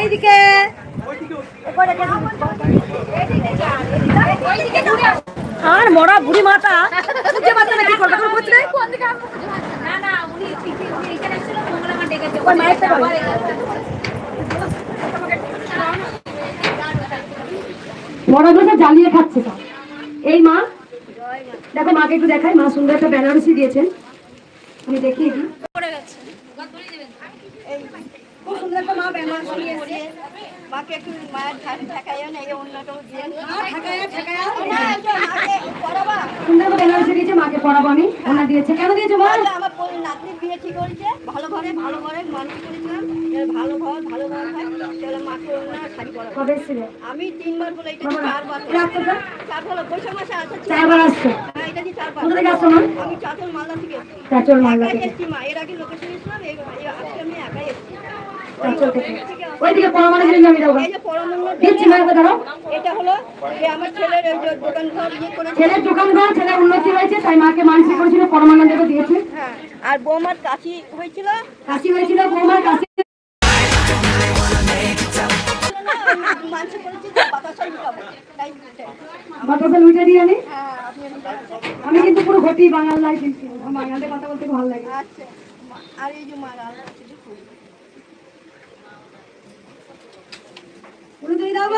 এইদিকে আর মরা বুড়ি মাতা খুঁজে পাচ্ছে না কি করবে এখন খুঁজছে না না উনি এখানে ছিল মঙ্গলা মা ডেকেছে ওই মাইকটা মরাগুলো জ্বালিয়ে খাচ্ছে তো এই মা দেখো মাকে একটু দেখাই মা সুন্দর একটা বেনারসি দিয়েছেন আমি দেখিয়ে দিই পড়ে গেছে খুব সুন্দর একটা মা বেনারসি দিয়েছে মাকে একটু মায়ের ধান ঠেকাইও না এই অন্যটাও দিয়ে সুন্দর বেনারসি দিয়েছে মাকে পড়াবো আমি ওনা দিয়েছে কেন দিয়েছে মা আমার নাতনির বিয়ে ঠিক হয়েছে ভালো ঘরে মানুষ করেছিলাম ভালো ঘর হয় তাহলে মাকে ওনা শাড়ি পরাবো কবে ছিল আমি 3 বার বলে এটা 4 বার চারবার বৈশাখ মাসে আসছে 4 বার আসছে হ্যাঁ এটা দি 4 বার কোথা থেকে আসছো মা আমি চাচল মালদা থেকে এসেছি চাচল মালদা থেকে এসেছি মা এর আগে লোকেশন ছিলাম এই আজকে আমি একাই এসেছি চাচল থেকে ওইদিকে পরমাণু দিলে আমি দেবো এই যে পরমাণু দিচ্ছি মা দাঁড়াও এটা হলো যে আমার ছেলের ওই যে দোকান ঘর ইয়ে করে ছেলের দোকান ঘর ছেলের উন্নতি হয়েছে তাই মাকে মানসিক করেছিল পরমাণু দেবো দিয়েছে হ্যাঁ আর বৌমার কাশি হয়েছিল বৌমার কাশি বাতাসা লুটে দিয়ে আনি আমি কিন্তু পুরো ঘটি বাংলায় কিন্তু বাংলাতে কথা বলতে ভালো লাগে আচ্ছা আর এই যে মারা পুরো দিয়ে দাও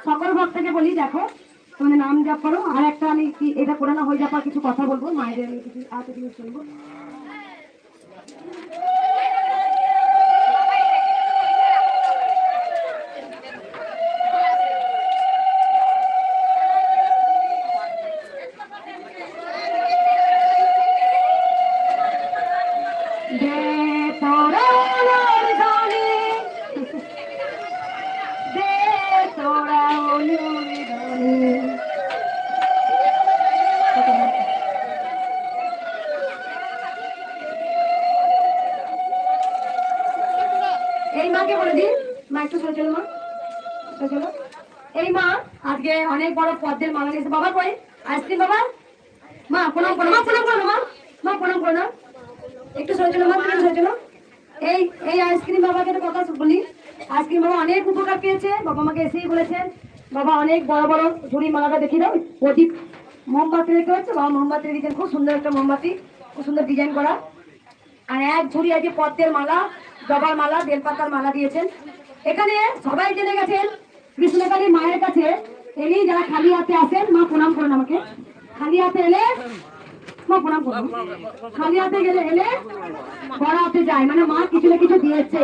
সকল ভক্তকে বলি দেখো তোমাদের নাম জপ করো আর একটা আমি এটা পুরানো হয়ে যাবার কিছু কথা বলবো মায়েদের আমি কিছু আরেকটা জিনিস বলবো এই মাকে বলে দিন মা একটু চলো মা চলো এই মা আজকে অনেক বড় পদ্মের মালা নিয়েছে বাবা কই আইসক্রিম বাবা মা প্রণাম করো মা প্রণাম করো না একটু চলো মা চলো এই আইসক্রিম বাবাকে একটা কথা বলি আইসক্রিম বাবা অনেক উপকার পেয়েছে বাবা আমাকে এসেই বলেছেন বাবা অনেক বড় বড় ঝুড়ি মালাটা দেখিয়ে দাও প্রদীপ মোমবাতি দেখতে পাচ্ছ বাবা মোমবাতি দিয়েছেন খুব সুন্দর একটা মোমবাতি খুব সুন্দর ডিজাইন করা আর এক ঝুড়ি আজকে পদ্মের মালা জবার মালা বেলপাতার মালা দিয়েছেন এখানে সবাই জেনে গেছেন কৃষ্ণকালী মায়ের কাছে এলেই যারা খালি হাতে আসেন মা প্রণাম করুন আমাকে খালি হাতে এলে মা প্রণাম করুন খালি হাতে এলে বড় হাতে যায় মানে মা কিছু না কিছু দিয়েছে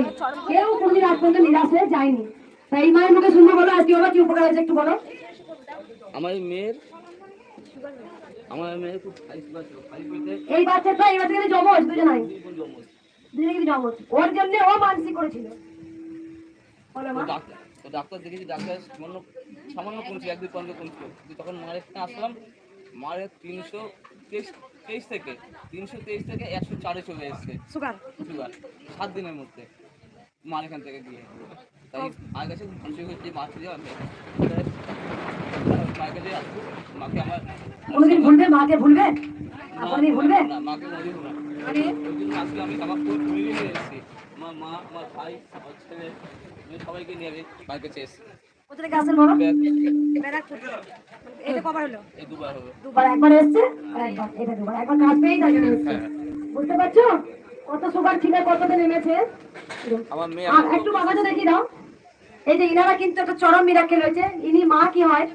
কেউ কোনদিন আজ পর্যন্ত নিরাশ হয়ে যায়নি তাই এই মায়ের মুখে শুনবো বলো আজকে বাবা কি উপকার হয়েছে একটু বলো আমার মেয়ের এই বাচ্চাটা এই বাচ্চা জমজ দুজনাই জমজ ওর জন্য ও মানসিক করেছিল ডাক্তার দেখেছি ডাক্তার সামান্য কমছে 1-2 পয়েন্ট কমছিল তখন মায়ের এখানে আসলাম মায়ের 323 থেকে 104-এ চলে এসছে সুগার 7 দিনের মধ্যে মার এখান থেকে গিয়ে তাই আমার কাছে হচ্ছে মাকে দিয়ে মাকে আমার কোনদিন ভুলবে মাকে ভুলবে আপনি ভুলবে না মাকে মনে ভুলবে ওই জন্য আজকে আমি কামাকপুর ফ্যামিলি নিয়ে এসেছি মা আমার ভাই আমার ছেলে সবাইকে নিয়ে আমি মায়ের কাছে এসেছি কোথা থেকে আসেন বাবা ব্যারাকপুর এটা কবার হলো এই দুবার হলো দুবার একবার এসেছে আর একবার এটা দুবার একবার কাজ পেয়েই তাই এসেছে বুঝতে পারছো কত সুগার ছিল কততে নেমেছে আমার মেয়ে একটু বাবাকে দেখিয়ে দাও এই যে ইনারা কিন্তু একটা চরম মিরাকেল হয়েছে ইনি মা কি হয়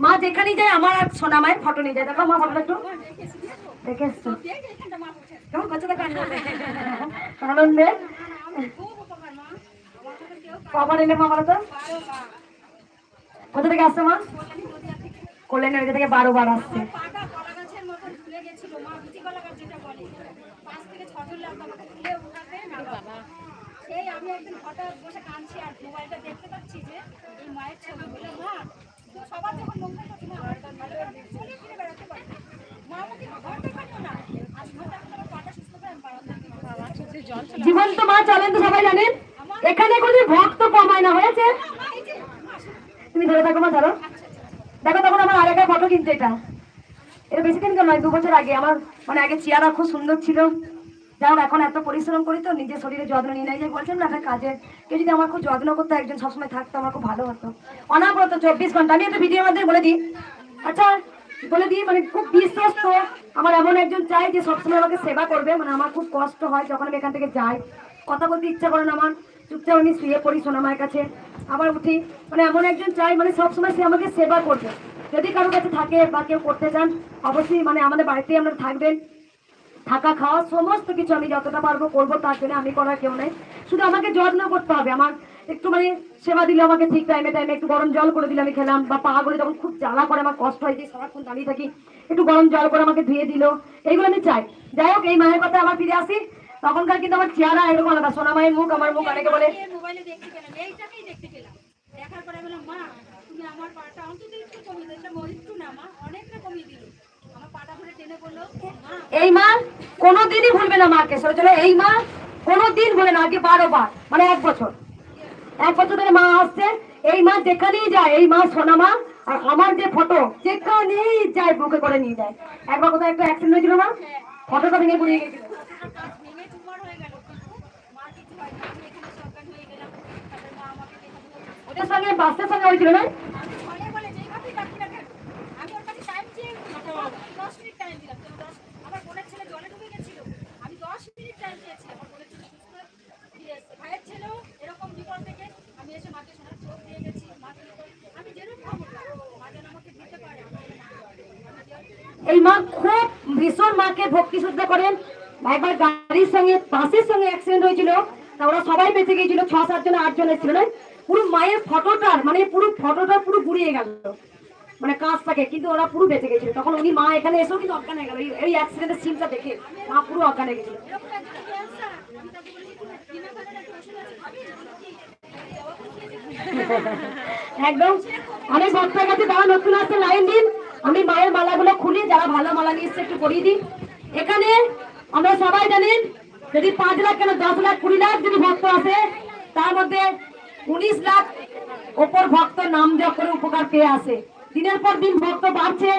মা যেখানেই যায় আমার আর সোনা মায়ের ফটো নিয়ে যায় দেখো মা ফটোটা একটু দেখে এসছো কেমন করছো দেখো আনন্দে কবার এলে মা বলো তো কোথা থেকে আসছে মা কল্যাণী ওইটা থেকে 12 বার আসছে সেই আমি একদিন হঠাৎ বসে কাঁদছি আর মোবাইলটা দেখতে পাচ্ছি যে এই মায়ের ছবিগুলো মা সবার যখন মঙ্গল করছে না চলে ফিরে বেড়াতে পারে মা আমাকে ঘর দেখানো না আজ ঘরটা আমার পাটা সুস্থ করে আমি বাড়াতে জীবন্ত মা চলেন তো সবাই জানেন, এখানে কোনো ভক্ত কমায় না হয়েছে। তুমি ধরে থাকো মা, ধরো। দেখো তখন আমার আরেকটা ফটো, কিন্তু এটা বেশি দিন কেন নয়, 2 বছর আগে আমার মানে আগে চেহারা খুব সুন্দর ছিল। যাও এখন এত পরিশ্রম করি তো নিজের শরীরে যত্ন নিয়ে নেয়, যে বলছেন না একটা কাজে কেউ যদি আমার খুব যত্ন করতো, একজন সবসময় থাকতো, আমার খুব ভালো হতো। অনাবরত 24 ঘন্টা, আমি একটা ভিডিওর মধ্যে বলে দিই, আচ্ছা বলে দিই, মানে খুব বিশ্বস্ত আমার এমন একজন চাই যে সবসময় আমাকে সেবা করবে। মানে আমার খুব কষ্ট হয় যখন আমি এখান থেকে যাই, কথা বলতে ইচ্ছা করে না আমার, চুপচাপ আমি শুয়ে পড়ি সোনা মায়ের কাছে, আবার উঠি। মানে এমন একজন চাই মানে সবসময় সে আমাকে সেবা করবে। যদি কারোর কাছে থাকে বা কেউ করতে চান, অবশ্যই মানে আমাদের বাড়িতেই আপনারা থাকবেন, থাকা খাওয়া সমস্ত কিছু আমি যতটা পারবো করবো, তার জন্য আমি করার কেউ নেই। শুধু আমাকে যত্ন করতে হবে, আমার একটু মানে সেবা দিলে আমাকে ঠিক টাইমে টাইমে একটু গরম জল করে দিলে আমি খেলাম, বা পা করে যখন খুব জ্বালা করে আমার কষ্ট হয় যে সারাক্ষণ দাঁড়িয়ে থাকি, একটু গরম জল করে আমাকে ধুয়ে দিল, এইগুলো আমি চাই। যাই হোক, এই মায়ের কথা আবার ফিরে আসি। তখনকার কিন্তু আমার চেহারা এরকম আলাদা, সোনা মায়ের মুখ, আমার মুখ অনেকে বলে মোবাইলে দেখতে পেলাম, এইটাকেই দেখতে পেলাম। দেখার পরে বললাম মা তুমি আমার পাটা অন্তত একটু কমিয়ে দিলে, একটু না মা অনেকটা কমিয়ে দিল। আমার পাটা ধরে টেনে বললো মা এই মা কোনোদিনই ভুলবে না মাকে। চলো এই মা কোনোদিন ভুলে না, আগে 12 বার মানে 1 বছর ধরে মা আসছে। এই মা যেখানেই যায়, এই মা সোনা মা, আর আমার যে ফটো যেখানেই যায় বুকে করে নিয়ে যায়। একবার কোথাও একটা অ্যাক্সিডেন্ট হয়েছিল না, ফটোটা ভেঙে গুড়িয়ে গেছিল, ভেঙে চুরমার হয়ে গেল, কিন্তু মা কিছু হয় না। আমি এখানে সরকার হয়ে গেলাম, তারপরে মা আমাকে ওদের সঙ্গে বাচ্চার সঙ্গে হয়েছিল না। আমি ঘরে বলে যেভাবেই ডাকি না কেন, আমি ওর কাছে টাইম চেয়ে 10 মিনিট টাইম দিলাম। আমার বোনের ছেলে জলে ডুবে গেছিল, আমি 10 মিনিট টাইম চেয়েছি। আমার বোনের ছেলে সুস্থ ফিরে এসেছে, ভাইয়ের ছেলেও এরকম বিপদ থেকে আমি এসে মাকে সোনার চোখ দিয়ে গেছি। মাকে আমি যেরকম খবর মা যেন আমাকে দিতে পারে। এই মা খুব ভীষণ মাকে ভক্তি শুদ্ধ করেন। একবার গাড়ির সঙ্গে বাসের সঙ্গে অ্যাক্সিডেন্ট হয়েছিল, তা ওরা সবাই বেঁচে গিয়েছিল, 6-7 জন 8 জন এসেছিল না, পুরো মায়ের ফটোটা মানে পুরো ফটোটা পুরো গুড়িয়ে গেল, মানে কাঁচ থাকে, কিন্তু ওরা পুরো বেঁচে গেছিল। তখন উনি মা এখানে এসেও কিন্তু অজ্ঞান হয়ে গেল, এই অ্যাক্সিডেন্টের সিনটা দেখে মা পুরো অজ্ঞান হয়ে গেছিল। একদম অনেক ভক্তের কাছে যারা নতুন আসছে লাইন দিন, আমি মায়ের মালাগুলো খুলি, যারা ভালো মালা নিয়ে এসছে একটু পরিয়ে দিই। এখানে আমরা সবাই জানেন যদি 5 লাখ কেন 10 লাখ 20 লাখ যদি ভক্ত আসে, তার মধ্যে 19 লাখ ওপর ভক্ত নাম জপ করে উপকার পেয়ে আসে। দিনের পর দিন ভক্ত বাড়ছে,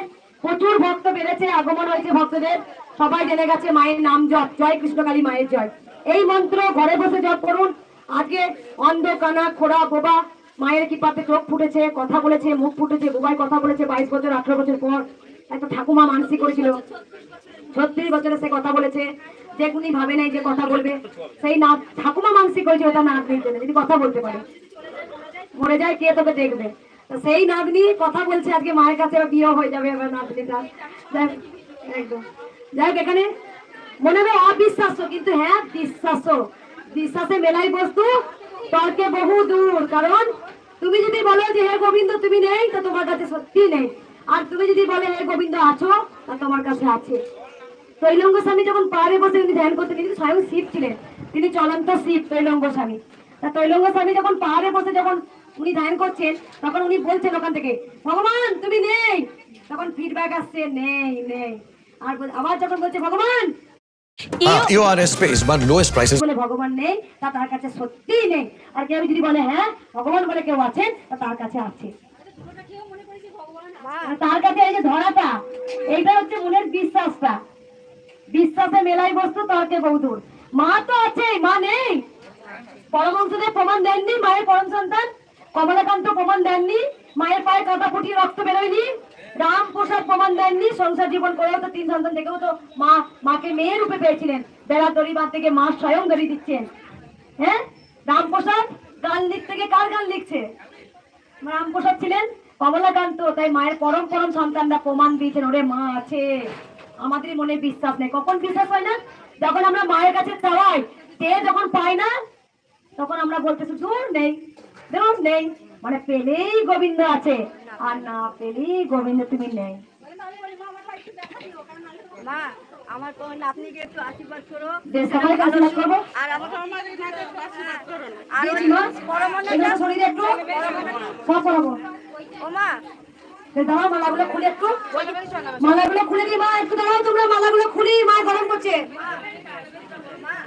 প্রচুর ভক্ত বেড়েছে, আগমন হয়েছে ভক্তদের, সবাই জেনে গেছে মায়ের নাম জপ, জয় কৃষ্ণকালী মায়ের জয়। এই মন্ত্র ঘরে বসে জপ করুন। আজকে অন্ধ কানা খোড়া বোবা মায়ের কৃপাতে চোখ ফুটেছে, কথা বলেছে, মুখ ফুটেছে, বোবাই কথা বলেছে। 22 বছর 18 বছর পর একটা ঠাকুমা মানসিক করেছিল, 36 বছরে সে কথা বলেছে, যে উনি ভাবে নাই যে কথা বলবে, সেই না ঠাকুমা মানসিক করেছে ওটা নাতনির জন্য, যদি কথা বলতে পারে, মরে যায় কে তোকে দেখবে। তো সেই নাতনি কথা বলছে, আজকে মায়ের কাছে বিয়ে হয়ে যাবে এবার নাতনিটা। একদম যাই হোক, এখানে মনে হয় অবিশ্বাস্য, কিন্তু হ্যাঁ বিশ্বাস্য। বিশ্বাসে মেলাই বস্তু, তর্কে বহু দূর। কারণ তুমি যদি বলো যে হে গোবিন্দ তুমি নেই, তো তোমার কাছে সত্যি নেই। আর তুমি যদি বলে হে গোবিন্দ আছো, তা তোমার কাছে আছে। তৈলঙ্গ স্বামী যখন পাহাড়ে বসে উনি ধ্যান করতেন, কিন্তু স্বয়ং শিব ছিলেন, তিনি চলন্ত শিব তৈলঙ্গ স্বামী। তা তৈলঙ্গ স্বামী যখন পাহাড়ে বসে যখন উনি ধ্যান করছেন, তখন উনি বলছেন ওখান থেকে ভগবান তুমি নেই, তখন ফিডব্যাক আসছে নেই নেই। আর আবার যখন বলছে ভগবান EORS space but lowest prices. বলে ভগবান নেই, তা তার কাছে সত্যিই নেই। আর কেউ যদি বলে হ্যাঁ ভগবান বলে কেউ আছেন, তা তার কাছে আছে। আর তার কাছে এই যে ধরাটা, এইটা হচ্ছে মনের বিশ্বাসটা। বিশ্বাসে মেলাই বস্তু, তর্কে বহুদূর। মা তো আছে, মা নেই। পরমহংসদেব প্রমাণ দেননি মায়ের পরম সন্তান, কমলাকান্ত প্রমাণ দেননি মায়ের পায়ে কাঁটা ফুটিয়ে রক্ত বেরোয়নি, রামপ্রসাদ প্রমাণ দেননি সংসার জীবন করেও তো 3 সন্তান থেকেও তো মাকে মেয়ে রূপে পেয়েছিলেন। বেলা দড়ি বাঁধ থেকে মা স্বয়ং দড়ি দিচ্ছেন। হ্যাঁ, রামপ্রসাদ গান লিখতে গিয়ে কার গান লিখছে? রামপ্রসাদ ছিলেন কমলাকান্ত। তাই মায়ের পরম পরম সন্তানরা প্রমাণ দিয়েছেন ওরে মা আছে। আমাদের মনে বিশ্বাস নেই। কখন বিশ্বাস হয় না? যখন আমরা মায়ের কাছে চাওয়াই, সে যখন পায় না, তখন আমরা বলতেছি দূর নেই, দূর নেই। মানে পেলেই গোবিন্দ আছে, আর না পেলেই গোবিন্দ তুমি নেই। মা আমার কন্যা আপনি কি একটু আশীর্বাদ করো বেশ সবাইকে আশীর্বাদ করবো। আর আমাকে আশীর্বাদ করো না। আর দিয়েছি ওই মা। পরমনে এগুলো শরীরে একটু সব পড়াবো। ও মা বেশ দাঁড়াও, মালাগুলো খুলে একটু, মালাগুলো খুলে দিই মা, একটু দাঁড়াও তোমরা, মালাগুলো খুলি, মা গরম করছে।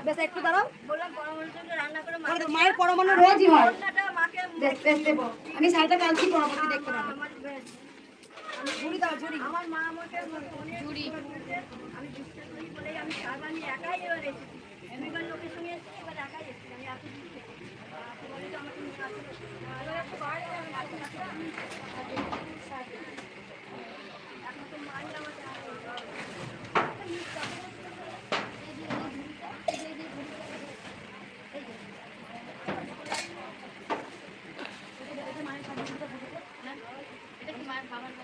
বেশ একটু দাঁড়াও। বললাম পরমনের জন্য রান্না করে মায়ের পরমাণু রোজই হয়। কন্যাটা মাকে বেশ বেশ দেবো, আমি শাড়িটা কালকেই পরবর্তী দেখতে পাবো। আমার বেশ ঝুড়ি দাও, ঝুড়ি। আমার মা আমাকে ঝুড়ি আমি বিশ্বাস করি বলেই আমি সাবানি একাই এবার এসেছি এবার লোকের সঙ্গে এসেছি এবার একাই এসেছি আমি এত দূর থেকে বলে তো আমাকে নিয়ে আসে এবার একটু বাইরে আমি এখন তো মাই আমাকে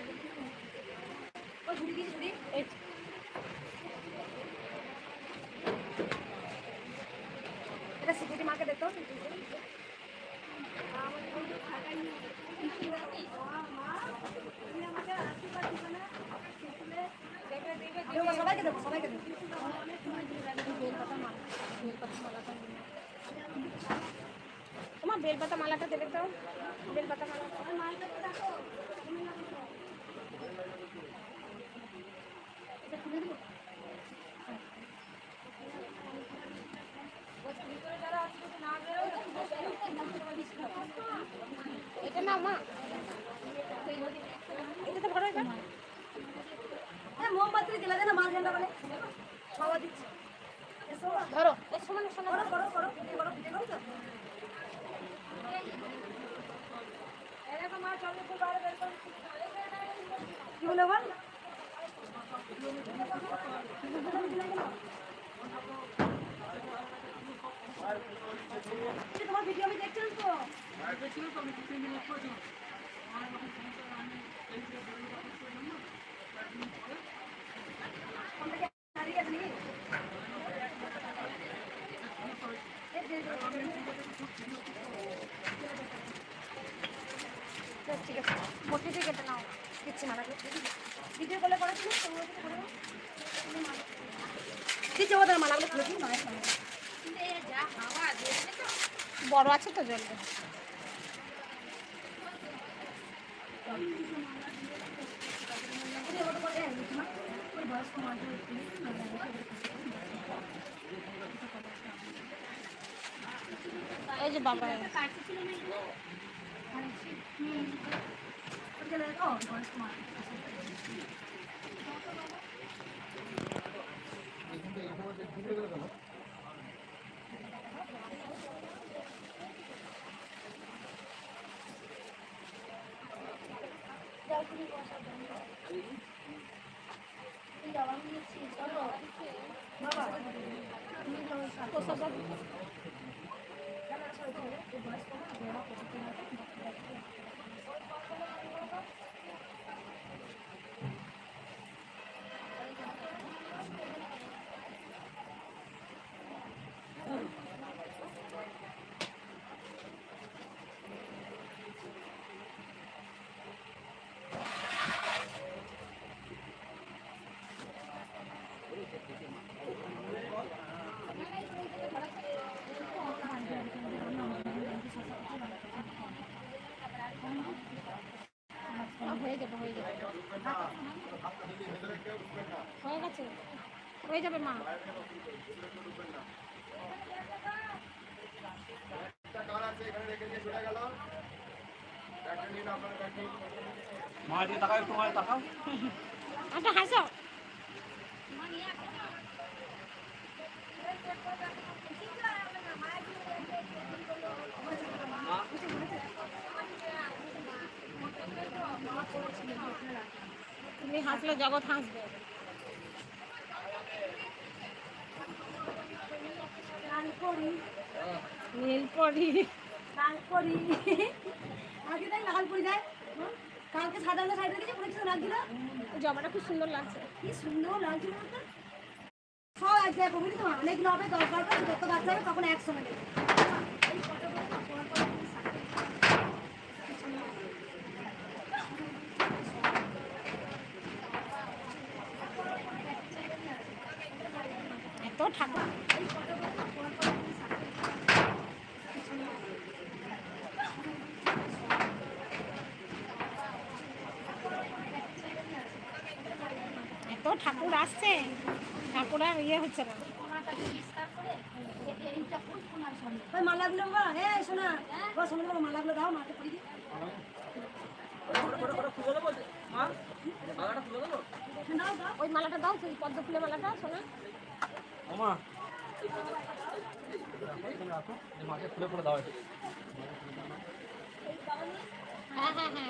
এটা সিকিউরিটি মাকে দেখো। সবাইকে দেবো, সবাইকে দেবো। তোমার বেলপাতা মালাটা দেবে তো বেলপাতা মালাটা এটা না মা এটা তো বড় এটা মোমবাতি জ্বালা দেয় না, মাল ঝান্ডা বলে সবাই দিচ্ছে। ধরো এই সমান সমান করো করো করো, পিঠে করো, পিঠে করো তো। কি বলে বল? তোমার ভিডিও আমি দেখছিলাম তো। ঠিক আছে মোটি দিয়ে কেটে নাও দিচ্ছি না, ভিডিও কলে করেছিল দিচ্ছি, ওদের মালাগুলো খুলে দিই, মায়ের সামনে। বড় আছে তো জলটা এই যে বাবা হয়ে যাবে হয়ে যাবে হয়ে গেছে হয়ে যাবে মা মা দিয়ে তাকাও একটু, মা তাকাও। একটা হাসো তুমি হাসলে জগৎ হাসবে নীলপরি লালপরি আগে তাই লালপরি দেয়, কালকে সাদা সাইড রেখেছে, পরে কিছু লাগছিল, জবাটা খুব সুন্দর লাগছে কি সুন্দর লাগছিল বলতো। সব এক জায়গায় বুঝলি তো, অনেকগুলো হবে, 10-12টা যত বাচ্চা হবে তখন একসঙ্গে দেবে। ঠাকুর আসছে, ঠাকুর আর ইয়ে হচ্ছে না। ওই মালাগুলো বাবা, শোনা বাবা, শোনা বাবা, মালাগুলো দাও, মাকে পরিয়ে দিই। দাও দাও। ওই মালাটা দাও, সেই পদ্ম ফুলের মালাটা শোনা। হ্যাঁ হ্যাঁ হ্যাঁ,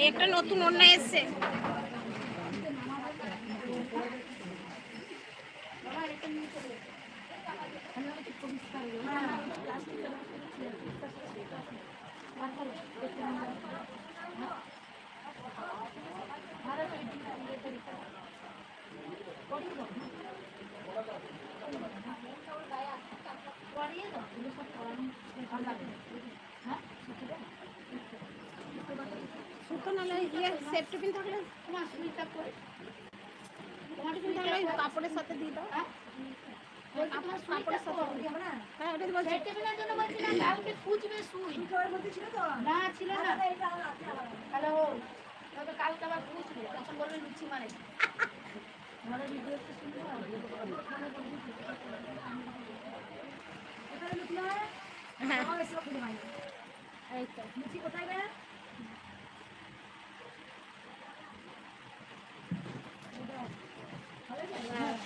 একটা নতুন ওড়না এসছে। সুতো নাহলে ইয়ে সেট টিফিন থাকলে তোমার সুইটা করে তোমার টিফিন থাকলে কাপড়ের সাথে দিয়ে দাও। ওই আপনার কাপড়ের সাথে দিয়ে না। হ্যাঁ ওটা বলছি সেট টিফিনের জন্য বলছিলাম কালকে খুঁজবে সুই ওর মধ্যে ছিল তো? না ছিল না। এটা আছে আবার। হ্যালো তবে কালকে আবার খুঁজবে তখন বলবে লুচি মারে। ঘরে ভিডিও একটু শুনতে হবে। এখানে লুচি হয়? হ্যাঁ আমার এসব খুঁজে পাই না। এই তো লুচি কোথায় গেল? হ্যাঁ।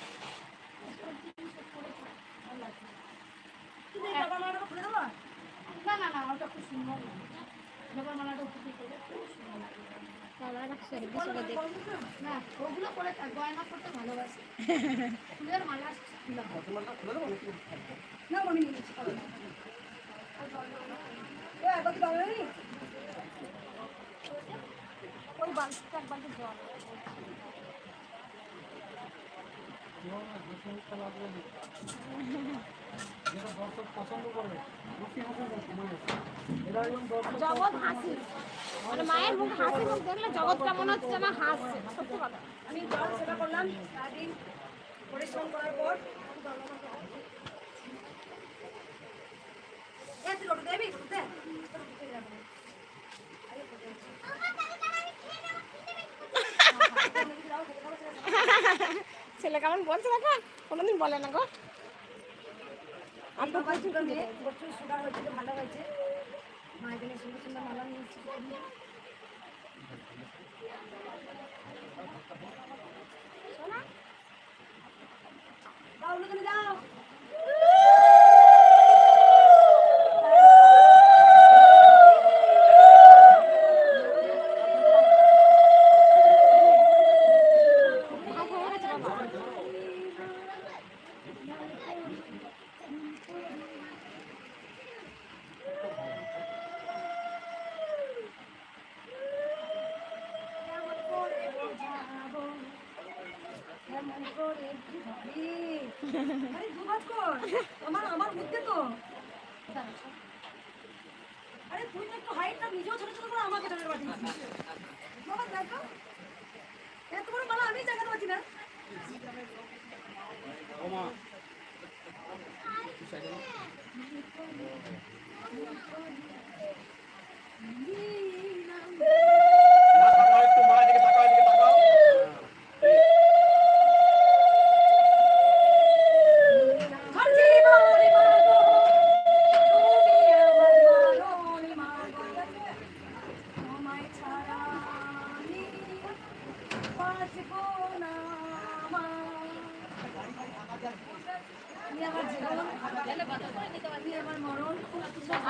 তুমি এই বাবার মালাটা খুলে দেবো? না না না ওটা খুব সুন্দর। বাবার মালাটা খুব সুন্দর। বাবা রাখছে বিসলে দেখ। না ওগুলো পরে গয়না করতে ভালোবাসে। ফুলের মালা না মনে নিয়ে নিচ্ছি। একবার কি বাবা নেই? ওই বালতিটা এক বালতি জল। জগৎ হাসি মানে মায়ের মুখ হাসি মুখ দেখলে জগৎটা মনে হচ্ছে যেন হাসছে, সত্যি কথা। আমি জল সেবা করলাম সারাদিন পরিশ্রম করার পর। তুই রোটি দেবি? দে। ছেলে কেমন বলছে দেখো, কোনোদিন বলে না গো। আমি বাবা সুগার মেয়ে, প্রচুর সুগার হয়েছিল, ভালো হয়েছে। মায়ের জন্য সুন্দর সুন্দর মালা নিয়েছি। দাও ওগুলো দাও। আমার বুদ্ধি তো। আরে তুই তো একটু হাইট না, নিজেও ছোট ছোট করে আমাকে জানাতে পারছিস। বাবা দেখো এত বড় মালা আমি জানাতে পারছি না।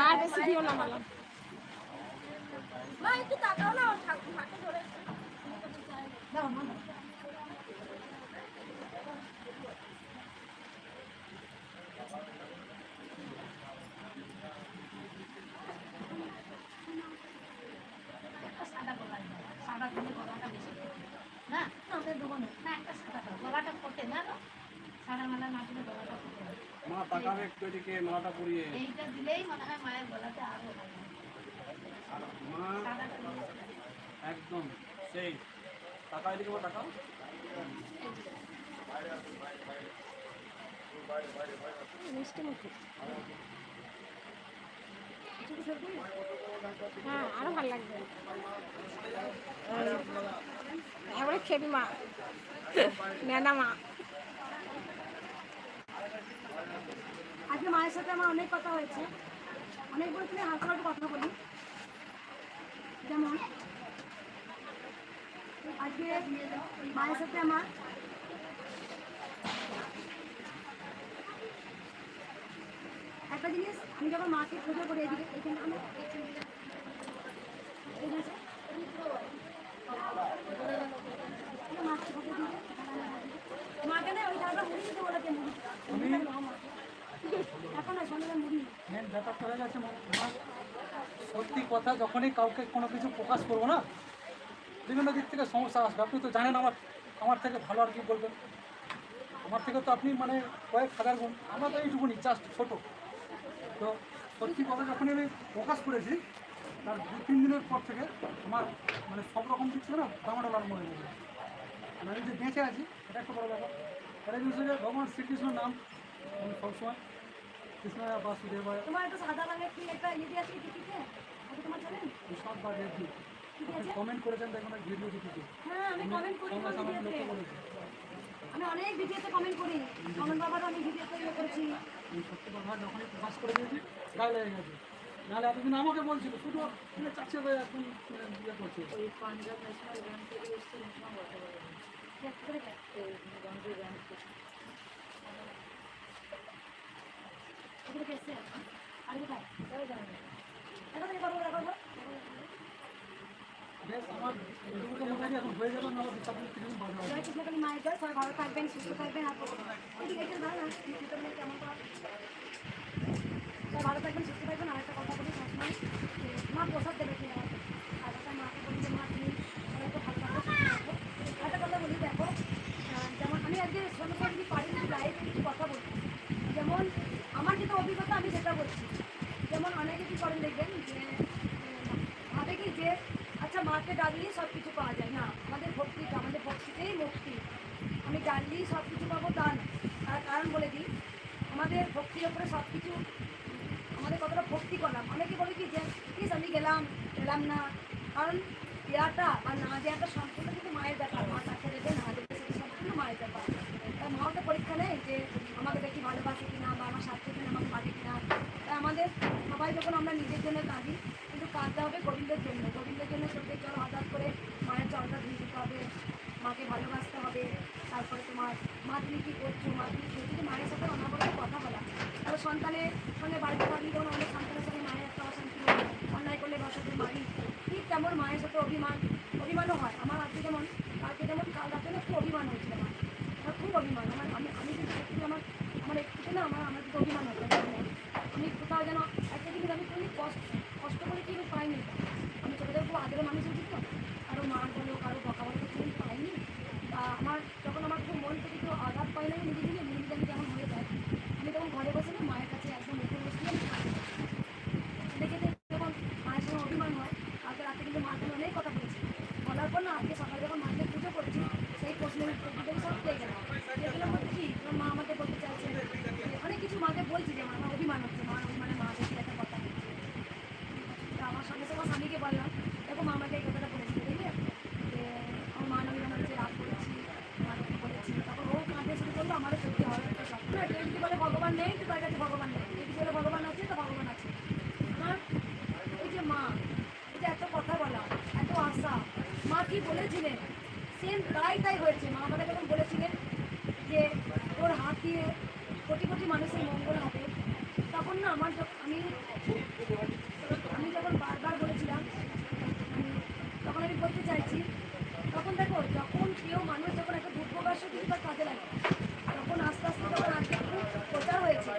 আর বেশি দিও না মালা। মা একটু তাকাও না, ঠাকুর হাতে ধরে দাও মা। তাকাবে একটু এদিকে মালাটা পরিয়ে। এইটা দিলেই মনে হয় মায়ের গলাতে আরো ভালো। মা একদম সেই টাকা এদিকে টাকা মিষ্টি মুখে। হ্যাঁ আরো ভালো লাগবে। এবারে খেবি মা, নেনা মা। আজকে মায়ের সাথে আমার অনেক কথা হয়েছে, অনেক বলে তুমি হালকা হালকা কথা বলি। যেমন আজকে মায়ের সাথে আমার একটা জিনিস, আমি যখন মাকে পুজো করি এদিকে এখানে আমি মাকে না ওই জায়গা মুড়ি দিতে বলেছে, মুড়ি এখন না সন্ধ্যা মুড়ি মেন ব্যাপারটা হয়ে গেছে মা, সত্যি কথা যখনই কাউকে কোনো কিছু প্রকাশ করবো না, বিভিন্ন দিক থেকে সমস্যা আসবে। আপনি তো জানেন আমার থেকে ভালো আর কি বলবেন, আমার থেকে তো আপনি মানে কয়েক হাজার গুণ, আমরা তো এইটুকুনি জাস্ট ছোটো। তো সত্যি কথা যখনই আমি প্রকাশ করেছি তার 2-3 দিনের পর থেকে আমার মানে সব রকম দিক থেকে না ডামাডোল আরম্ভ হয়ে গেছে। আমি যে বেঁচে আছি এটা একটা বড় ব্যাপার। এটা জিনিস হচ্ছে ভগবান শ্রীকৃষ্ণের নাম আমি সবসময় কৃষ্ণ বাসুদেবায় তোমার একটা সাদা রঙের কি একটা ইয়ে দিয়ে আছে টিকিটে, আচ্ছা তোমার জানেন সববার রেডি কমেন্ট করেছেন দেখুন ভিডিও দিতে। হ্যাঁ আমি কমেন্ট করি সঙ্গে সঙ্গে আমি লক্ষ্য ভিডিওতে, করেছি আমি অনেক ভিডিওতে কমেন্ট করি, কমেন্ট বাবার অনেক ভিডিওতে ইয়ে করেছি। এই সত্যি কথা যখনই প্রকাশ করে দিয়েছি গায়ে লেগে গেছে। নাহলে এতদিন আমাকে বলছিল শুধু চাচ্ছে ভাই এখন ইয়ে করছে। ওই পাঞ্জাব ন্যাশনাল ব্যাংক থেকে এসছে ন্যাশনাল কথা বলে গঞ্জের ব্যাংক থেকে। এগুলো কেসে আর কোথায় তাই জানি না। এটা থেকে করবো করবো বেশ আমার এটুকুতে মোটামুটি এখন হয়ে যাবে না, আমার আপনি কিছুদিন বাজে হবে। জয় কৃষ্ণকালী মায়ের জয়, সবাই ভালো থাকবেন, সুস্থ থাকবেন। আর এদিকে এটা ভালো না ভিডিওটা কেমন করা, সবাই ভালো থাকবেন, সুস্থ থাকবেন। আর একটা কথা বলি সবসময় যে মা প্রসাদ দেবে কিনা, আর একটা মাকে বলি যে মা তুমি সবাইকে ভালো থাকো, সুস্থ থাকো। একটা কথা বলি দেখো, যেমন আমি আজকে সমস্ত যদি পারি যদি লাইভে কিছু কথা বলছি, যেমন আমার যেটা অভিজ্ঞতা আমি সেটা বলছি। যেমন অনেকে কী করেন দেখবেন যে ভাবে কি যে আচ্ছা মাকে ডাকলেই সব কিছু পাওয়া যায় না, আমাদের ভক্তিতেই মুক্তি, আমি ডাকলেই সব কিছু পাবো তা না। তার কারণ বলে দিই, আমাদের ভক্তির ওপরে সব কিছু, আমাদের কতটা ভক্তি করলাম। অনেকে বলে কি যে প্লিজ আমি গেলাম না, কারণ দেওয়াটা বা না দেওয়াটা সম্পূর্ণ কিন্তু মায়ের ব্যাপার, মা কাছে দেবে না দেবে সেটা সম্পূর্ণ মায়ের ব্যাপার। তাই মাও তো পরীক্ষা নেই যে আমাকে দেখি ভালোবাসে কিনা বা আমার স্বার্থের জন্য আমাকে পাবে কিনা। তাই আমাদের সবাই যখন আমরা নিজের জন্য কাঁদি, কিন্তু কাঁদতে হবে গোবিন্দের জন্য, গোবিন্দের জন্য চোখের জল হঠাৎ করে মায়ের জলটা ধুয়ে দিতে হবে, মাকে ভালোবাসতে হবে। তারপরে তোমার মা তুমি কী করছো, মা তুমি যদি মায়ের সাথে অনাবরত কথা বলা, তাহলে সন্তানের সঙ্গে বাড়িতে থাকলে যেমন অনেক সন্তানের সঙ্গে মায়ের একটা অশান্তি হয়, অন্যায় করলে বসাতে মারি, ঠিক তেমন মায়ের সাথে অভিমানও হয়। আমার আজকে যেমন কালকে যেমন কাল রাতে না খুব অভিমান হয়েছিল আমার খুব অভিমান, আমি কিন্তু সত্যি আমার একটু না আমার কিন্তু অভিমান হতো। আমি কোথাও যেন একটা জিনিস আমি খুবই কষ্ট করে কি পাইনি, আমি ছোটোদের খুব আদরের মানুষ হয়েছি তো, কারো মার বলো কারো বকা বলো কিছুই পাইনি। তা যখন আমার খুব মন থেকে কেউ আঘাত পাই না নিজে আমি কেমন হয়ে যায়, আমি তখন ঘরে বসে না মায়ের কাছে একদম উঠে বসলে দেখে যখন মায়ের সঙ্গে অভিমান হয়। কালকে রাতে কিন্তু মাকে অনেক কথা বলেছি, বলার পর না আজকে সকালে যখন মাকে পুজো করছি সেই প্রশ্নের উত্তর সব পেয়ে গেলাম। এগুলোর মধ্যে কি মা আমাকে বলতে চাইছে অনেক কিছু, মাকে বলছি যে আমার অভিমান হচ্ছে, মা অভিমানে মা দেখি একটা কথা বলছে। আমার সঙ্গে সঙ্গে স্বামীকে বললাম দেখো মা আমাকে এই কথাটা বলেছি, বুঝলি যে আমার মা অভিমান হচ্ছে, রাগ করেছি, মাকে বলেছি। তখন ও কাঁদতে শুরু করলো, আমারও সত্যি হয় একটা স্বপ্ন। কেউ যদি বলে ভগবান নেই তো তার কাছে ভগবান নেই, কেউ যদি বলে ভগবান আছে তো ভগবান আছে। আমার এই যে মা, এই যে এত কথা বলা, এত আশা, মা কি বলেছিলেন সেম তাই হয়েছে। মা আমাকে যখন বলেছিলেন যে তোর হাত দিয়ে কোটি কোটি মানুষের মঙ্গল হবে, তখন না আমি যখন বারবার বলেছিলাম, তখন আমি বলতে চাইছি, তখন দেখো যখন কেউ মানুষ যখন একটা দুর্গবাস কিছু তার কাজে লাগে, তখন আস্তে আস্তে যখন আজকে খুব প্রচার হয়েছে,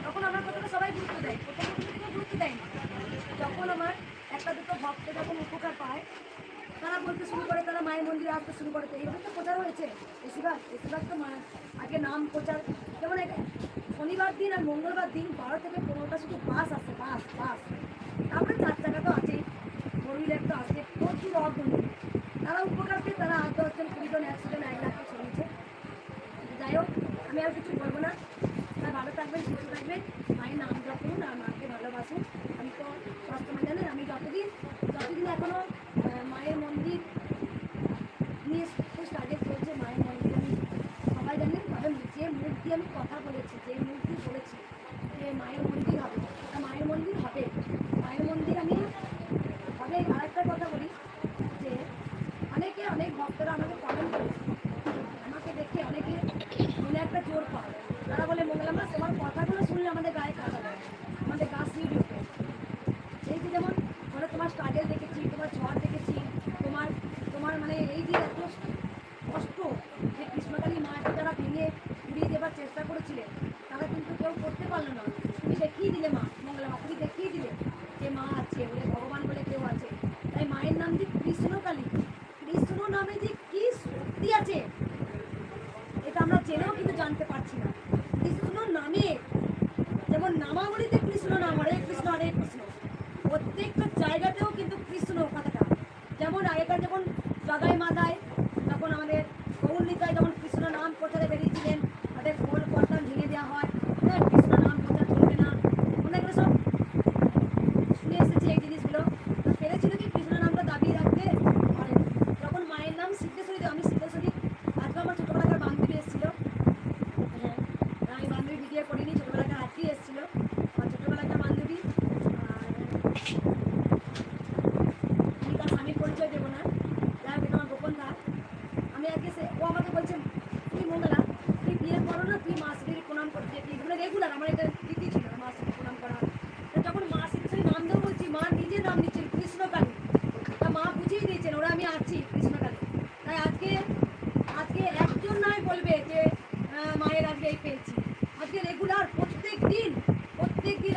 তখন আমার কথাটা সবাই গুরুত্ব দেয়, প্রথম কেউ গুরুত্ব দেয় না। যখন আমার একটা দুটো ভক্ত যখন উপকার পায়, তারা বলতে শুরু করে, তারা মায়ের মন্দিরে আসতে শুরু করে। তো এইভাবে তো প্রচার হয়েছে বেশিরভাগ তো আগে নাম প্রচার। যেমন শনিবার দিন আর মঙ্গলবার দিন 12 থেকে 15টা শুধু বাস আসে, বাস। তারপরে 4 চাকা তো আছেই, ফোর তো আছে, প্রচুর অগণিত। তারা উপকার পেয়ে তারা 8-10 জন 20 জন 100 জন 1 লাখে ছড়িয়েছে। যাই হোক, আমি আর কিছু বলবো না। তাই ভালো থাকবেন, সুস্থ থাকবেন, মায়ের নাম জপুন আর মাকে ভালোবাসুন। আমি তো সবসময় জানেন, আমি যতদিন এখনো মায়ের মন্দির নিয়ে খুব স্টার্টেড চলছে। মায়ের মন্দির আমি সবাই জানেন, কারণ যে মুখ দিয়ে আমি কথা বলেছি, যে মুখ দিয়ে বলেছি যে মায়ের মন্দির হবে, তা মায়ের মন্দির হবে। মায়ের মন্দির আমি হবে। আরেকটা কথা বলি যে অনেক ভক্তরা আমাকে কমেন্ট করে, আমাকে দেখে অনেকে মনে একটা জোর পায়। তারা বলে, মঙ্গলা মা তোমার কথাগুলো শুনলে আমাদের গায়ে কাটা দেয়, আমাদের গা শিউরে ওঠে। এই যে যেমন মানে তোমার স্ট্রাগল দেখেছি, তোমার ঝড় দেখেছি, তোমার মানে এই যে এত কষ্ট, যে কৃষ্ণকালী মাকে যারা ভেঙে উড়িয়ে দেবার চেষ্টা করেছিলেন, তারা কিন্তু কেউ করতে পারলো না। তুমি দেখিয়ে দিলে মা, মঙ্গলা মা তুমি দেখিয়ে দিলে যে মা আছে বলে, ভগবান বলে কেউ আছে। তাই মায়ের নাম যে কৃষ্ণকালী, কৃষ্ণ নামে যে কি শক্তি আছে এটা আমরা জেনেও কিন্তু জানতে পারছি না। কৃষ্ণ নামে যেমন নামাবলিতে কৃষ্ণ নাম, হরে কৃষ্ণ হরে কৃষ্ণ, প্রত্যেকটা জায়গাতেও কিন্তু কৃষ্ণ কথাটা। যেমন আগেকার যখন জগাই মাথায়, তখন আমাদের গৌরনীতায় যখন কৃষ্ণ নাম প্রচারে বেরিয়েছিলেন, তাদের ফল পর্দা ভেঙে দেওয়া হয়, হ্যাঁ কৃষ্ণ নাম প্রচার চলবে না, অনেকগুলো সব শুনে এসেছি এই জিনিসগুলো। পেরেছিল কি কৃষ্ণ নামটা দাবিয়ে রাখতে পারে। যখন মায়ের নাম সিদ্ধেশ্বরী, আমি সিদ্ধেশ্বরী, আজকে আমার ছোটোবেলাকার বান্ধবী এসেছিলো, হ্যাঁ আমি বান্ধবী ভিডিও করিনি, ছোটোবেলাকার আজকেই এসেছিলো আমার ছোটোবেলাকার বান্ধবী। আমি তার স্বামীর পরিচয় দেবো না, যাই হোক আমার গোপন থাক। আমি আজকে ও আমাকে বলছে, তুই মঙ্গলা তুই বিয়ের পরও না তুই মা শ্রীর প্রণাম করতে এগুলো রেগুলার আমার একটা রীতি ছিল মা শ্রীর প্রণাম করা। যখন মা শ্রী নাম দেবো বলছি, মা নিজের নাম নিচ্ছেন কৃষ্ণকালী, তা মা বুঝিয়ে দিয়েছেন ওরা আমি আছি কৃষ্ণকালী। তাই আজকে একজন নয় বলবে যে মায়ের আজকে এই পেয়েছি, আজকে রেগুলার প্রত্যেক দিন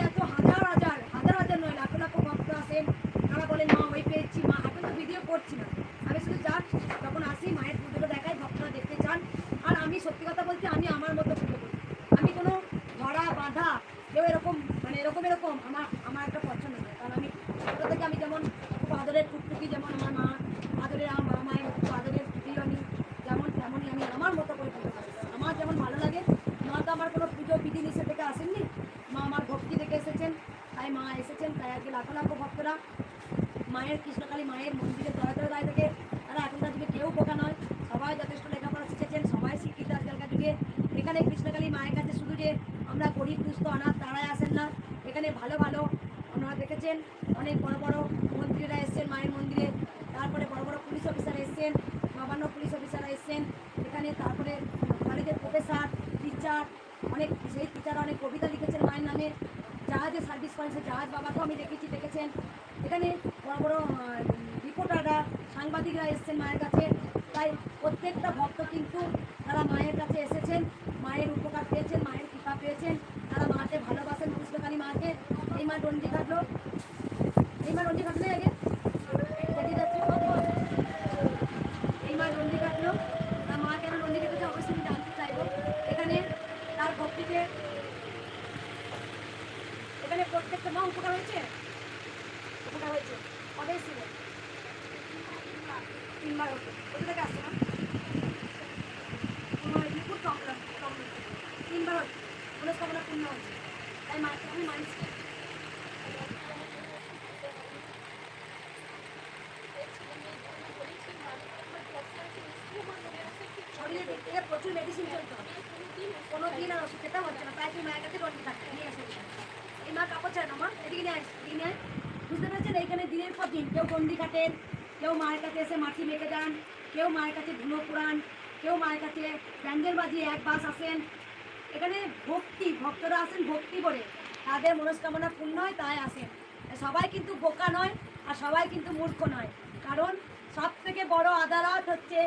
এত হাজার নয় লাখ ভক্ত আসেন, তারা বলেন মা ওই পেয়েছি। মা এখন তো ভিডিও করছি না, আমি শুধু জাস্ট যখন আসি মায়ের পুজোটা দেখাই, ভক্তরা দেখতে চান। আর আমি সত্যি কথা বলছি, আমি আমার মতো পুজো করি, আমি কোনো ধরা বাঁধা কেউ এরকম মানে এরকম আমার একটা পছন্দ নয়। কারণ আমি ছোটো থেকে আমি যেমন খুব আদরের টুকটুকি, যেমন আমার মা আদরের, আমার মায়ের খুব আদরের প্রিয়, আমি যেমন তেমনই আমি আমার মতো করে পুজো করি। আমার যেমন ভালো লাগে, মা তো আমার কোনো পুজো বিধি নিষেধ থেকে আসেননি, মা আমার ভক্তি দেখে এসেছেন, তাই মা এসেছেন। তাই আজকে লাখো ভক্তরা মায়ের কৃষ্ণকালী মায়ের মন্দিরে দয়া দায় থেকে, তারা এখনকার যুগে কেউ বোকা নয়, সবাই যথেষ্ট লেখাপড়া শিখেছেন, সবাই শিক্ষিত আজকালকার যুগে। এখানে কৃষ্ণকালী মায়ের কাছে শুধু যে আমরা গরিব দুস্থ অনাথ তারাই আসেন না, এখানে ভালো আপনারা দেখেছেন অনেক বড় মন্ত্রীরা এসছেন মায়ের মন্দিরে, তারপরে বড় পুলিশ অফিসার এসছেন, নবান্ন পুলিশ অফিসাররা এসছেন এখানে, তারপরে কলেজের প্রফেসর, টিচার, অনেক সেই টিচার অনেক কবিতা লিখেছেন মায়ের নামে, জাহাজে সার্ভিস করেছে, জাহাজ বাবাকেও আমি দেখেছেন। এখানে বড় রিপোর্টাররা, সাংবাদিকরা এসছেন মায়ের কাছে। তাই প্রত্যেকটা ভক্ত কিন্তু তারা মায়ের কাছে এসেছেন, মায়ের উপকার পেয়েছেন, মায়ের কৃপা পেয়েছেন, তারা মাকে ভালোবাসেন, কৃষ্ণকালী মাকে। এই মা রঞ্জি কাটলো আগে দেখে যাচ্ছে, এই মা রঞ্জি কাটলো, তার মা কেন রঞ্জি কেটেছে অবশ্যই আমি জানতে চাইবো। এখানে তার ভক্তিতে এখানে প্রত্যেকটা মা উপকার হয়েছে কবে ছিল 3বার হচ্ছে, কোথা থেকে আসছে না বিপুল সংক্রান্ত 3বার হচ্ছে, মনস্কামনা পূর্ণ হচ্ছে। তাই মাকে আমি মানছি। শরীরে দিক থেকে প্রচুর মেডিসিন চলতে হবে, কোনো দিন আর ওষুধ খেতে হচ্ছে না, তাই তুই মায়ের কাছে রঞ্জি থাকতে নিয়ে আসে। এই মা কাপড় চায় না, মা এদিকে নিয়ে বুঝতে পেরেছেন। এইখানে দিনের পর দিন কেউ গন্ডি কাটেন, কেউ মায়ের কাছে এসে মাটি মেখে যান, কেউ মায়ের কাছে ধুলো পুরান, কেউ মায়ের কাছে প্যান্ডেল বাজিয়ে 1 বাস আসেন। এখানে ভক্তরা আসেন ভক্তি করে, তাদের মনস্কামনা পূর্ণ হয় তাই আসেন। সবাই কিন্তু বোকা নয় আর সবাই কিন্তু মূর্খ নয়, কারণ সব থেকে বড় আদালত হচ্ছে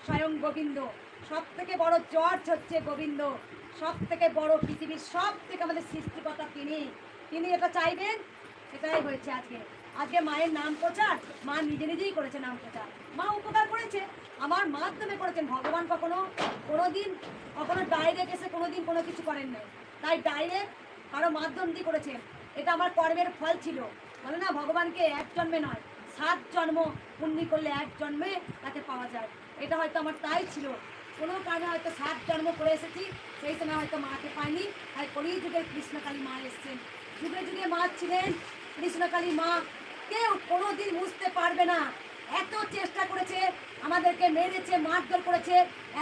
স্বয়ং গোবিন্দ, সব থেকে বড় জজ হচ্ছে গোবিন্দ, সব থেকে বড় পৃথিবীর সব থেকে আমাদের সৃষ্টিকর্তা তিনি এটা চাইবেন, সেটাই হয়েছে আজকে। আজকে মায়ের নাম প্রচার, মা নিজে নিজেই করেছে নাম প্রচার, মা উপকার করেছে, আমার মাধ্যমে করেছেন। ভগবান কোনোদিন কখনো ডাইরেক্ট এসে কোনোদিন কোনো কিছু করেন নাই, তাই ডাইরেক্ট কারো মাধ্যম দিয়ে করেছেন। এটা আমার কর্মের ফল ছিল। বলে না ভগবানকে এক জন্মে নয় 7 জন্ম পুণ্যি করলে এক জন্মে তাকে পাওয়া যায়। এটা হয়তো আমার তাই ছিল, কোনো কারণে হয়তো 7 জন্ম করে এসেছি, সেই সময় হয়তো মাকে পাইনি। আর কলিযুগের কৃষ্ণকালী মা এসছেন, যুগে যুগে মা ছিলেন কৃষ্ণকালী মা, কেউ কোনোদিন বুঝতে পারবে না। এত চেষ্টা করেছে, আমাদেরকে মেরেছে, মারধর করেছে,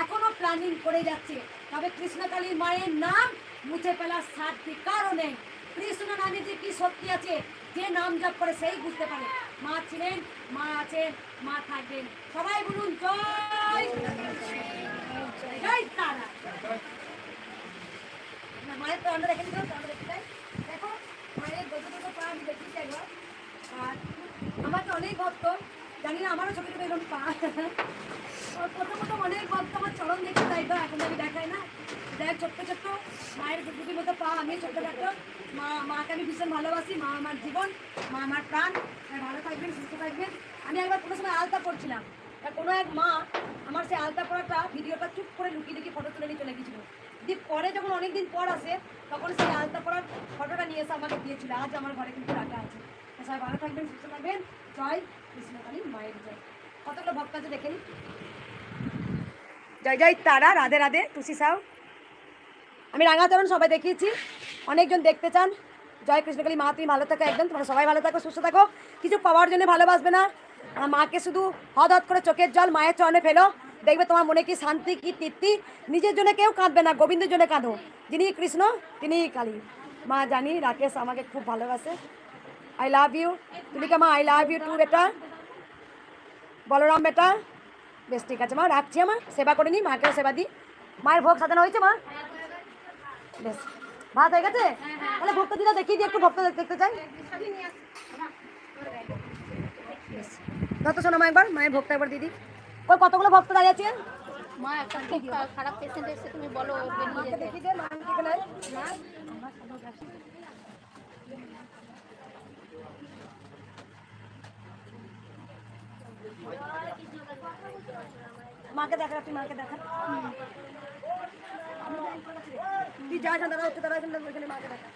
এখনো প্ল্যানিং করে যাচ্ছে। তবে কৃষ্ণকালী মায়ের নাম মুছে ফেলার সাধ্য কারো নেই। কৃষ্ণ নামে যে কি শক্তি আছে, যে নাম জপ করে সেই বুঝতে পারে। মা ছিলেন, মা আছেন, মা থাকবেন। সবাই বলুন জয় জয় তারা। মায়ের তো আমরা রেখে দিল, আমরা দেখতে চাই। দেখো মায়ের দুটো পা আমি দেখতে চাই। আর আমার তো অনেক ভক্ত, জানি না আমারও ছোটো ছোটো এরকম পা, প্রথম অনেক ভক্ত আমার চরণ দেখতে চাই, তো এখন আমি দেখাই না। দেখ ছোট্ট ছোট্ট মায়ের দুটির মতো পা, আমি ছোট্ট ছোট্ট। মাকে আমি ভীষণ ভালোবাসি, মা আমার জীবন, মা আমার প্রাণ। ভালো থাকবেন, সুস্থ থাকবেন। আমি একবার কোনো সময় আলতা পড়ছিলাম, কোনো এক মা আমার সেই আলতা পড়াটা ভিডিওটা চুপ করে লুকিয়ে লুকিয়ে ফটো তুলে নিয়ে চলে গেছিল। দিয়ে পরে যখন অনেকদিন পর আসে, তখন সেই আলতা পড়ার ফটোটা নিয়ে এসে আমাকে দিয়েছিল। আজ আমার ঘরে কিন্তু রাখা আছে। সবাই ভালো থাকবেন, সুস্থ থাকবেন। জয় কৃষ্ণকালী মায়ের জয়। কতগুলো ভক্ত আছে দেখেন। জয় জয় তারা, রাধে রাধে, তুলসী সাউ। আমি রাঙাচরণ সবাই দেখিয়েছি, অনেকজন দেখতে চান। জয় কৃষ্ণকালী মা, তুমি ভালো থাকো, একদম তোমরা সবাই ভালো থাকো, সুস্থ থাকো। কিছু পাওয়ার জন্য ভালোবাসবে না, মাকে শুধু হদ হদ করে চোখের জল মায়ের চরণে ফেলো, দেখবে তোমার মনে কি শান্তি, কি তৃপ্তি। নিজের জন্য কেউ কাঁদবে না, গোবিন্দের জন্য কাঁদো। যিনি কৃষ্ণ তিনিই কালী। মা জানি রাকেশ আমাকে খুব ভালোবাসে। আই লাভ ইউ তুলিকা মা, আই লাভ ইউ টু বেটা, বলরাম বেটা। বেশ ঠিক আছে মা, রাখছি। আমার সেবা করে নিই, মাকেও সেবা দিই। মায়ের ভোগ সাজানো হয়েছে মা? বেশ, ভাত হয়ে গেছে? তাহলে ভক্ত দিদা দেখিয়ে দিই, একটু ভক্ত দেখতে চাই। বেশ, যত শোনো মা, একবার মায়ের ভোগটা একবার দিদি। ওই কতগুলো ভক্ত দাঁড়িয়ে আছে? মা একটা খুব খারাপ পেশেন্ট এসে তুমি বলো ওকে নিয়ে যেতে। দেখিয়ে দে মা, ঠিক আছে। মাকে দেখা, তুই মাকে দেখা। তুই যা যা দাঁড়া হচ্ছে, দাঁড়া ওইখানে মাকে দেখা।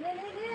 নে, নে, নে।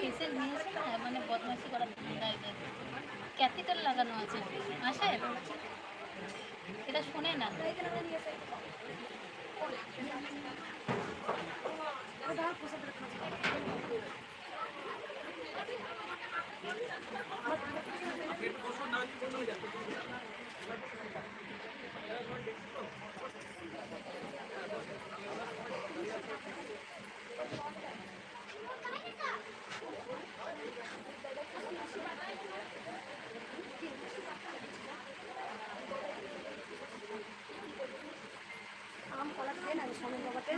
পেশেন্ট নিয়ে এসে না মানে বদমাইশি করা ক্যাথিটার লাগানো আছে, আসে এটা শোনে না। আম কলা খেয়ে না, স্বামীর বাবাতে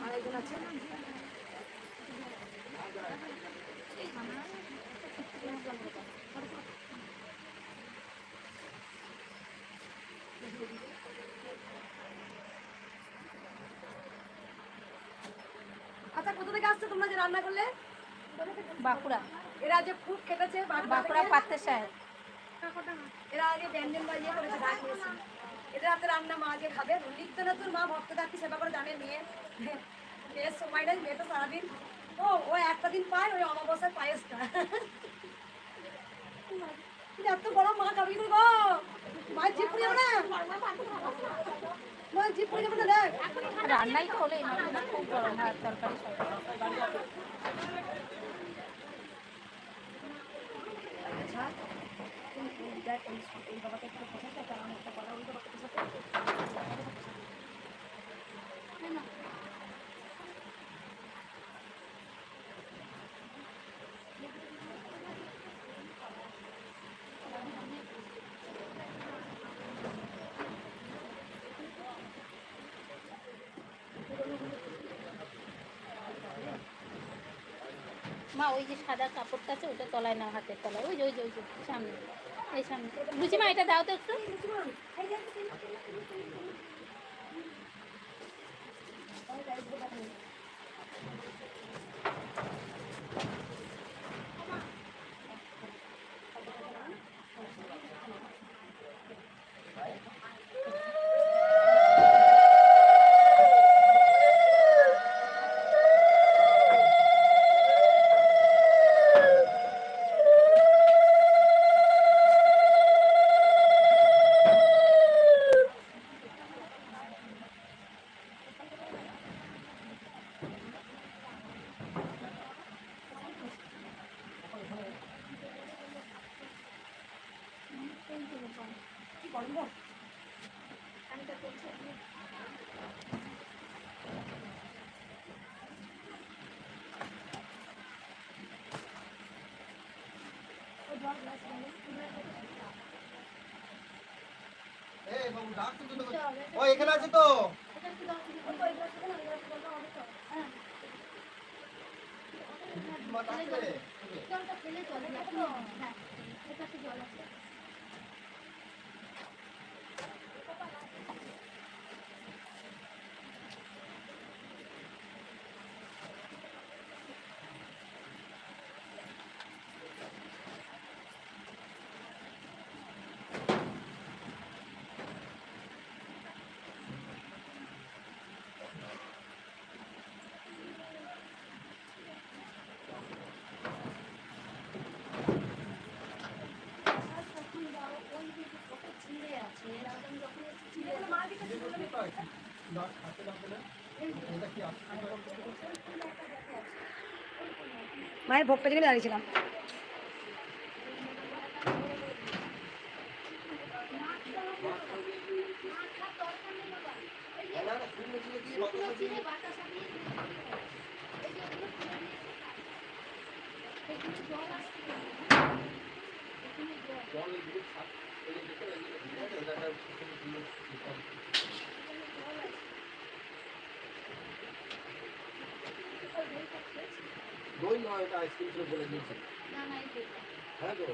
আরেকজন আছে। আচ্ছা, কোথা থেকে আসছো তোমরা যে রান্না করলে? বাঁকুড়া, এরা যে খুব খেটেছে বাঁকুড়া পাত্রের সাহেব। এরা আগে ব্যঞ্জন বাজিয়ে করেছে, ডাক নিয়েছে। এদের হাতে রান্না মা আগে খাবে। নিত্য নতুন মা ভক্তদাকে সেবা করে, জানে মেয়ের সময় নেই, মেয়ে তো সারাদিন ও একটা দিন পায়, ওই অমাবস্যার পায়েসটা। রান্নাই তো হলো খুব গরম ভাত তরকারি মা ওই যে সাদা কাপড়টা আছে ওটা তলায় নাও হাতের তলায় ওই যে ওই যে ওই যে সামনে এই সামনে লুচি মা এটা দাও তো একটু ও এখানে আছে তো মায়ের ভোগ পেতে গেলে দাঁড়িয়েছিলাম। দই নয়, এটা আইসক্রিম বলে দিয়েছি। হ্যাঁ তো